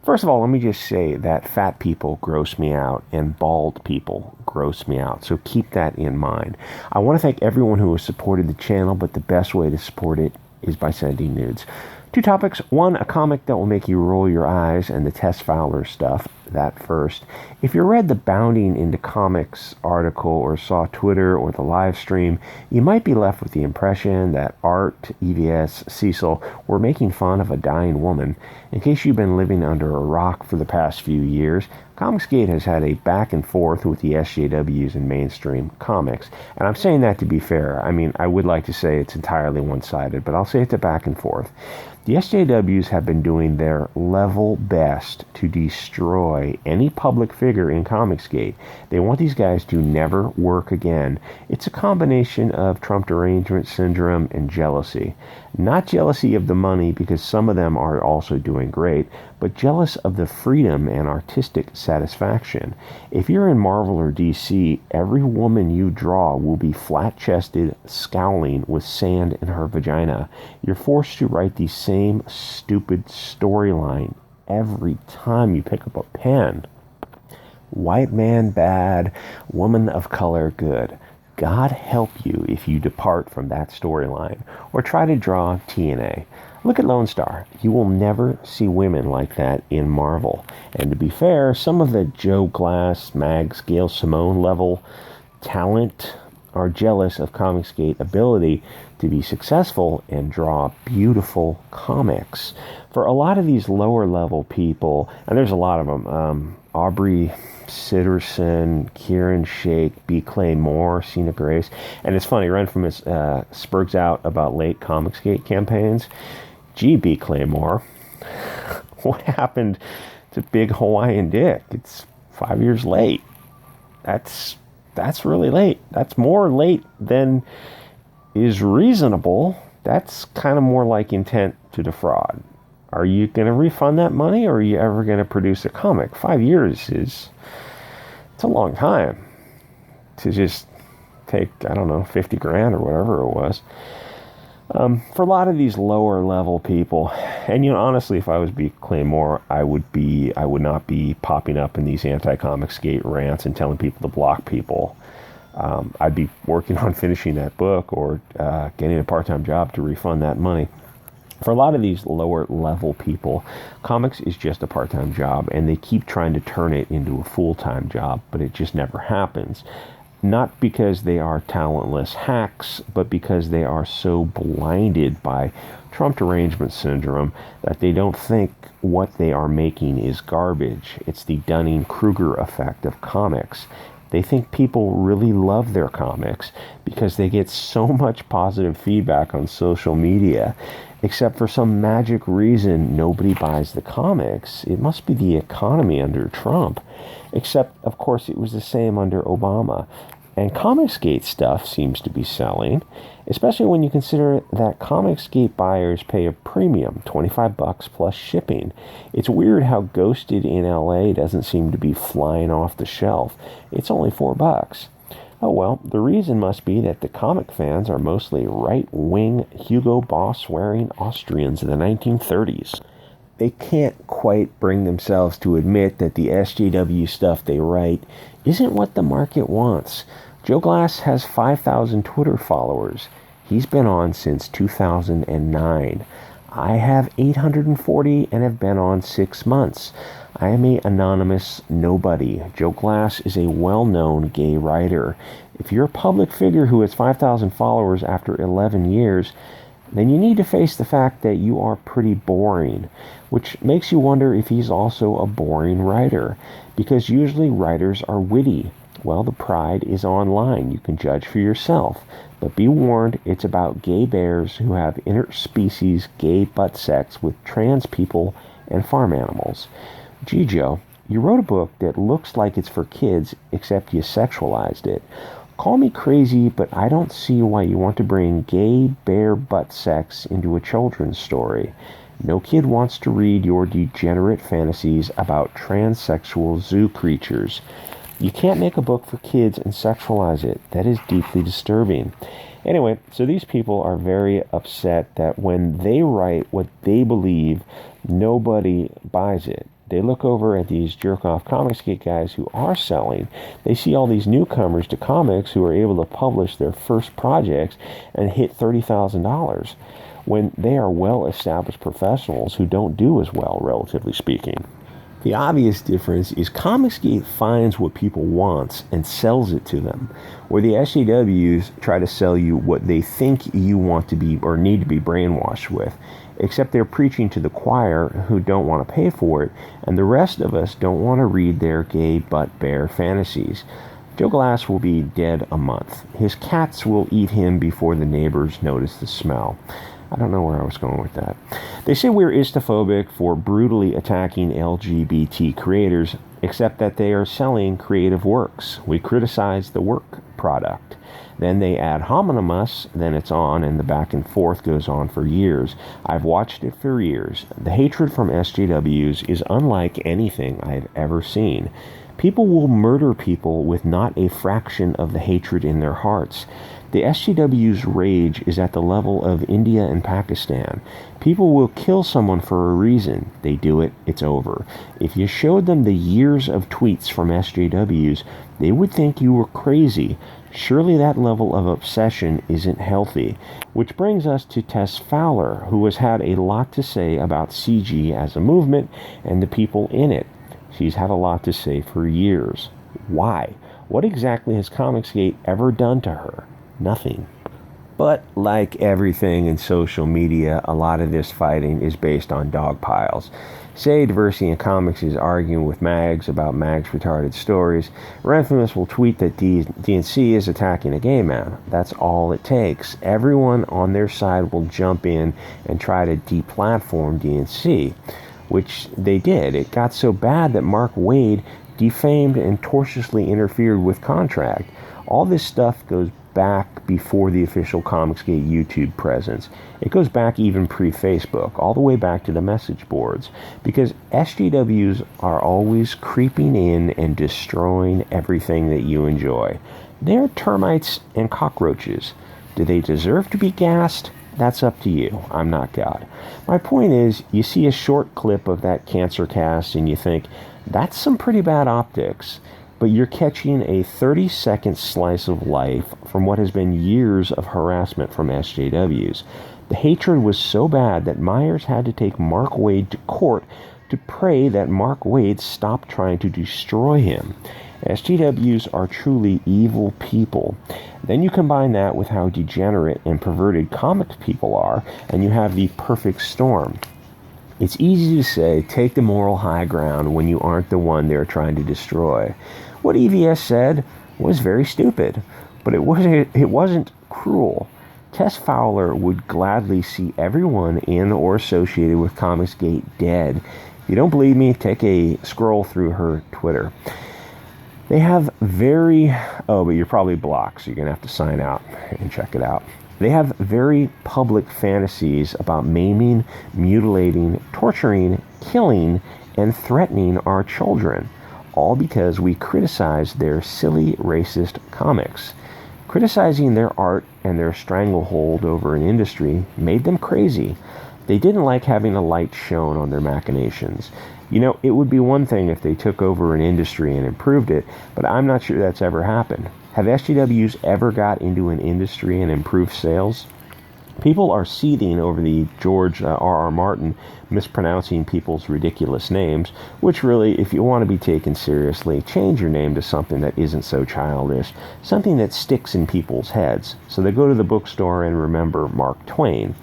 First of all, let me just say that fat people gross me out and bald people gross me out. So keep that in mind. I want to thank everyone who has supported the channel, but the best way to support it is by sending nudes. 2 topics. 1, a comic that will make you roll your eyes, and the Tess Fowler stuff. That first. If you read the Bounding into Comics article or saw Twitter or the live stream, you might be left with the impression that Art, EVS, Cecil were making fun of a dying woman. In case you've been living under a rock for the past few years, Comicsgate has had a back and forth with the SJWs and mainstream comics. And I'm saying that to be fair. I mean, I would like to say it's entirely one-sided, but I'll say it's a back and forth. The SJWs have been doing their level best to destroy any public figure in Comicsgate. They want these guys to never work again. It's a combination of Trump derangement syndrome and jealousy. Not jealousy of the money, because some of them are also doing great, but jealous of the freedom and artistic satisfaction. If you're in Marvel or DC, every woman you draw will be flat-chested, scowling with sand in her vagina. You're forced to write the same stupid storyline every time you pick up a pen. White man bad, woman of color good. God help you if you depart from that storyline or try to draw TNA. Look at Lonestar. You will never see women like that in Marvel. And to be fair, some of the Joe Glass, Mags, Gail Simone level talent are jealous of Comicsgate's ability to be successful and draw beautiful comics. For a lot of these lower level people, and there's a lot of them, Aubrey Sitterson, Kieran Shake, B. Clay Moore, Cena Grace. And it's funny, right from his spurgs out about late Comicsgate campaigns. Gee, B. Claymore, what happened to Big Hawaiian Dick? It's 5 years late. That's really late. That's more late than is reasonable. That's kind of more like intent to defraud. Are you going to refund that money, or are you ever going to produce a comic? 5 years it's a long time to just take, I don't know, 50 grand or whatever it was. For a lot of these lower level people, and honestly, if I was B. Claymore, I would not be popping up in these anti-Comicsgate rants and telling people to block people. I'd be working on finishing that book or getting a part-time job to refund that money. For a lot of these lower level people, comics is just a part-time job, and they keep trying to turn it into a full-time job, but it just never happens. Not because they are talentless hacks, but because they are so blinded by Trump derangement syndrome that they don't think what they are making is garbage. It's the Dunning-Kruger effect of comics. They think people really love their comics because they get so much positive feedback on social media. Except for some magic reason, nobody buys the comics. It must be the economy under Trump. Except, of course, it was the same under Obama. And Comicsgate stuff seems to be selling, especially when you consider that Comicsgate buyers pay a premium, $25 plus shipping. It's weird how Ghosted in LA doesn't seem to be flying off the shelf. It's only $4. Oh well, the reason must be that the comic fans are mostly right-wing Hugo Boss-wearing Austrians in the 1930s. They can't quite bring themselves to admit that the SJW stuff they write isn't what the market wants. Joe Glass has 5,000 Twitter followers. He's been on since 2009. I have 840 and have been on 6 months. I am an anonymous nobody. Joe Glass is a well-known gay writer. If you're a public figure who has 5,000 followers after 11 years, then you need to face the fact that you are pretty boring, which makes you wonder if he's also a boring writer, because usually writers are witty. Well, the pride is online. You can judge for yourself. But be warned, it's about gay bears who have interspecies gay butt sex with trans people and farm animals. Gee, Joe, you wrote a book that looks like it's for kids, except you sexualized it. Call me crazy, but I don't see why you want to bring gay bear butt sex into a children's story. No kid wants to read your degenerate fantasies about transsexual zoo creatures. You can't make a book for kids and sexualize it. That is deeply disturbing. Anyway, so these people are very upset that when they write what they believe, nobody buys it. They look over at these jerk-off Comicsgate guys who are selling. They see all these newcomers to comics who are able to publish their first projects and hit $30,000 when they are well-established professionals who don't do as well, relatively speaking. The obvious difference is Comicsgate finds what people want and sells it to them, where the SJWs try to sell you what they think you want to be or need to be brainwashed with, except they're preaching to the choir who don't want to pay for it, and the rest of us don't want to read their gay butt-bear fantasies. Joe Glass will be dead a month. His cats will eat him before the neighbors notice the smell. I don't know where I was going with that. They say we're istophobic for brutally attacking LGBT creators, except that they are selling creative works. We criticize the work product. Then they add hominem us, then it's on, and the back and forth goes on for years. I've watched it for years. The hatred from SJWs is unlike anything I've ever seen. People will murder people with not a fraction of the hatred in their hearts. The SJW's rage is at the level of India and Pakistan. People will kill someone for a reason. They do it, it's over. If you showed them the years of tweets from SJWs, they would think you were crazy. Surely that level of obsession isn't healthy. Which brings us to Tess Fowler, who has had a lot to say about CG as a movement and the people in it. She's had a lot to say for years. Why? What exactly has Comicsgate ever done to her? Nothing. But like everything in social media, a lot of this fighting is based on dog piles. Say Diversity in Comics is arguing with Mags about Mags' retarded stories. Renfamous will tweet that DNC is attacking a gay man. That's all it takes. Everyone on their side will jump in and try to deplatform DNC, which they did. It got so bad that Mark Waid defamed and tortiously interfered with contract. All this stuff goes back before the official Comicsgate YouTube presence. It goes back even pre-Facebook, all the way back to the message boards, because SJWs are always creeping in and destroying everything that you enjoy. They're termites and cockroaches. Do they deserve to be gassed? That's up to you. I'm not God. My point is, you see a short clip of that cancer cast and you think, that's some pretty bad optics. But you're catching a 30-second slice of life from what has been years of harassment from SJWs. The hatred was so bad that Myers had to take Mark Waid to court to pray that Mark Waid stop trying to destroy him. SJWs are truly evil people. Then you combine that with how degenerate and perverted comic people are, and you have the perfect storm. It's easy to say, take the moral high ground when you aren't the one they're trying to destroy. What EVS said was very stupid, but it wasn't cruel. Tess Fowler would gladly see everyone in or associated with Comicsgate dead. If you don't believe me, take a scroll through her Twitter. They have but you're probably blocked, so you're going to have to sign out and check it out. They have very public fantasies about maiming, mutilating, torturing, killing, and threatening our children, all because we criticize their silly, racist comics. Criticizing their art and their stranglehold over an industry made them crazy. They didn't like having a light shone on their machinations. You know, it would be one thing if they took over an industry and improved it, but I'm not sure that's ever happened. Have SJWs ever got into an industry and improved sales? People are seething over the George R.R. Martin mispronouncing people's ridiculous names, which really, if you want to be taken seriously, change your name to something that isn't so childish, something that sticks in people's heads, so they go to the bookstore and remember Mark Twain.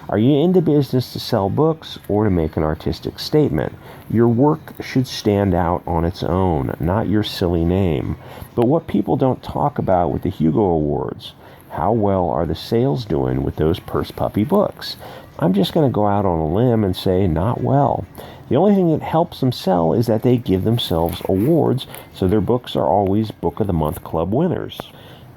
Are you in the business to sell books or to make an artistic statement? Your work should stand out on its own, not your silly name. But what people don't talk about with the Hugo Awards, how well are the sales doing with those purse puppy books? I'm just going to go out on a limb and say not well. The only thing that helps them sell is that they give themselves awards, so their books are always Book of the Month Club winners.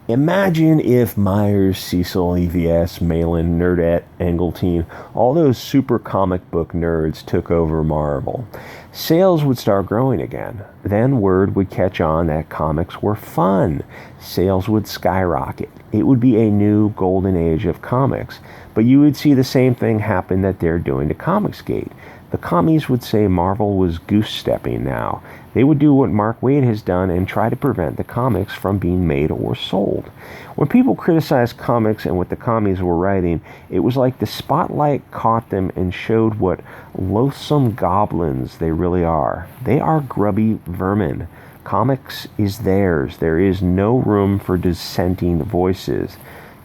Imagine if Myers, Cecil, EVS, Malin, Nerdette, Engeltine, all those super comic book nerds took over Marvel. Sales would start growing again. Then word would catch on that comics were fun. Sales would skyrocket. It would be a new golden age of comics. But you would see the same thing happen that they're doing to Comicsgate. The commies would say Marvel was goose-stepping now. They would do what Mark Waid has done and try to prevent the comics from being made or sold. When people criticized comics and what the commies were writing, it was like the spotlight caught them and showed what loathsome goblins they really are. They are grubby vermin. Comics is theirs. There is no room for dissenting voices.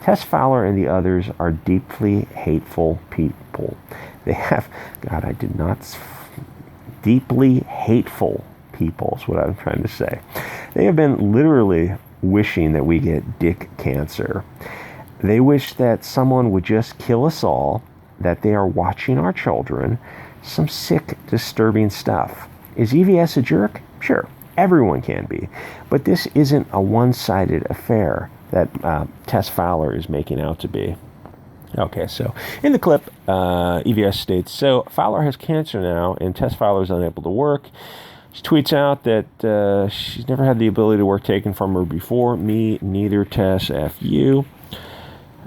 Tess Fowler and the others are deeply hateful people. They have, God, I did not, deeply hateful people is what I'm trying to say. They have been literally wishing that we get dick cancer. They wish that someone would just kill us all, that they are watching our children. Some sick, disturbing stuff. Is EVS a jerk? Sure, everyone can be. But this isn't a one-sided affair that Tess Fowler is making out to be. Okay, so in the clip, EVS states, so Fowler has cancer now, and Tess Fowler is unable to work. She tweets out that she's never had the ability to work taken from her before. Me, neither, Tess, F you.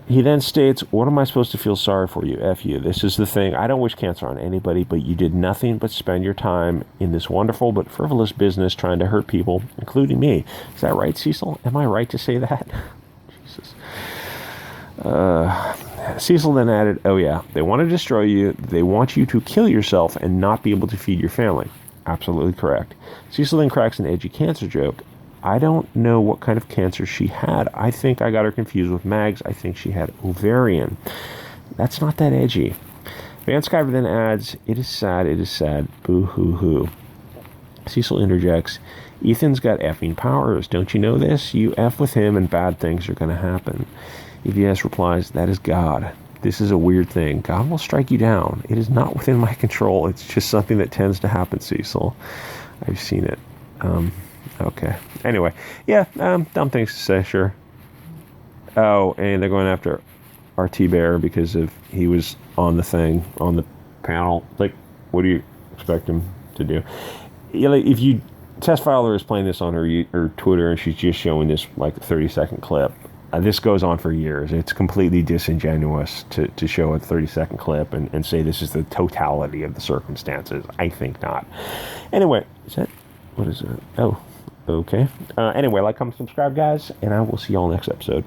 He then states, what am I supposed to feel sorry for you? F you. This is the thing. I don't wish cancer on anybody, but you did nothing but spend your time in this wonderful but frivolous business trying to hurt people, including me. Is that right, Cecil? Am I right to say that? Jesus. Cecil then added, oh yeah, they want to destroy you. They want you to kill yourself and not be able to feed your family. Absolutely correct. Cecil then cracks an edgy cancer joke. I don't know what kind of cancer she had. I think I got her confused with Mags. I think she had ovarian. That's not that edgy. Van Sciver then adds, it is sad, boo-hoo-hoo. Cecil interjects, Ethan's got effing powers. Don't you know this? You F with him and bad things are going to happen. EVS replies, that is God. This is a weird thing. God will strike you down. It is not within my control. It's just something that tends to happen, Cecil. I've seen it. Okay. Anyway, yeah, dumb things to say, sure. Oh, and they're going after RT Bear because of he was on the thing, on the panel. Like, what do you expect him to do? Yeah, like if you, Tess Fowler is playing this on her Twitter, and she's just showing this like 30-second clip. This goes on for years. It's completely disingenuous to show a 30-second clip and say this is the totality of the circumstances. I think not. Anyway, what is it? Oh, okay. Anyway, like, comment, subscribe, guys, and I will see y'all next episode.